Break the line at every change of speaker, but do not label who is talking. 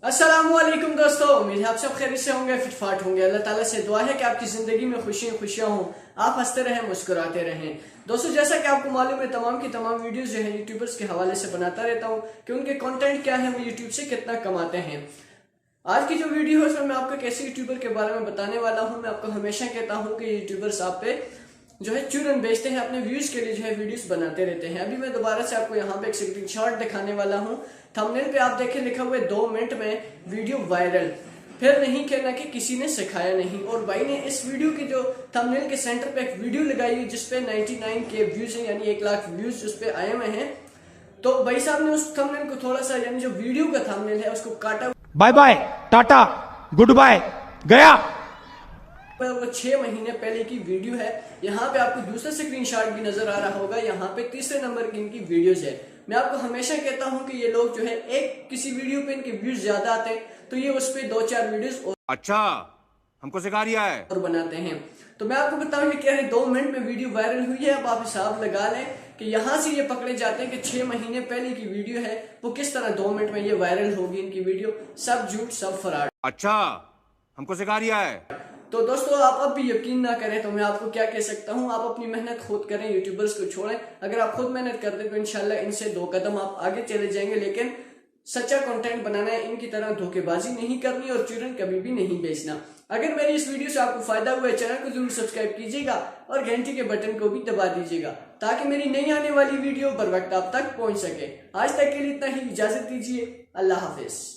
अस्सलामुअलैकुम दोस्तों, उम्मीद है आप सब खैरियत से होंगे, फिटफाट होंगे। अल्लाह ताला से दुआ है कि आपकी जिंदगी में खुशियां हों, आप हंसते रहें, मुस्कुराते रहें। दोस्तों, जैसा कि आपको मालूम है, तमाम की तमाम वीडियोस जो है यूट्यूबर्स के हवाले से बनाता रहता हूं कि उनके कंटेंट क्या है, वो यूट्यूब से कितना कमाते हैं। आज की जो वीडियो है उसमें मैं आपको एक ऐसे यूट्यूबर के बारे में बताने वाला हूं। मैं आपको हमेशा कहता हूं कि यूट्यूबर्स आप पे जो है चूरन बेचते हैं, अपने व्यूज के लिए जो है वीडियोस बनाते रहते हैं। अभी मैं दोबारा से आपको यहाँ पे एक स्क्रीनशॉट दिखाने वाला हूँ। थंबनेल पे आप देखें, लिखा हुआ है 2 मिनट में वीडियो वायरल। फिर नहीं कहना कि किसी ने सिखाया नहीं। और भाई ने इस वीडियो की जो थंबनेल के सेंटर पे एक वीडियो लगाई है जिसपे 99 के व्यूज है, यानी 1 लाख व्यूज उस पे आए हुए हैं। तो भाई साहब ने उस थंबनेल को थोड़ा सा, यानी जो वीडियो का थंबनेल है उसको काटा,
bye bye ta-ta goodbye गया।
वो 6 महीने पहले की वीडियो है। यहाँ पे आपको दूसरा स्क्रीनशॉट भी नजर आ रहा होगा, यहाँ पे तीसरे नंबर की इनकी वीडियोस है। मैं आपको हमेशा कहता हूँ कि ये लोग जो है एक किसी वीडियो पे इनके व्यूज ज्यादा आते हैं तो ये उस पे 2-4 वीडियोस
अच्छा हमको सिखा रिया है
और बनाते हैं। तो मैं आपको बताऊं ये क्या है, 2 मिनट में वीडियो वायरल हुई है। अब आप हिसाब लगा लें कि यहाँ से ये पकड़े जाते हैं कि 6 महीने पहले की वीडियो है वो किस तरह 2 मिनट में ये वायरल होगी। इनकी वीडियो सब झूठ, सब फराड।
अच्छा हमको सिखा रिया है।
तो दोस्तों, आप अब भी यकीन ना करें तो मैं आपको क्या कह सकता हूं, आप अपनी मेहनत खुद करें, यूट्यूबर्स को छोड़ें। अगर आप खुद मेहनत करते तो इंशाल्लाह इनसे 2 कदम आप आगे चले जाएंगे। लेकिन सच्चा कंटेंट बनाना है, इनकी तरह धोखेबाजी नहीं करनी और चूरन कभी भी नहीं बेचना। अगर मेरी इस वीडियो से आपको फायदा हुआ है, चैनल को जरूर सब्सक्राइब कीजिएगा और घंटी के बटन को भी दबा दीजिएगा ताकि मेरी नई आने वाली वीडियो बर वक्त आप तक पहुंच सके। आज तक के लिए इतना ही, इजाजत दीजिए। अल्लाह हाफिज।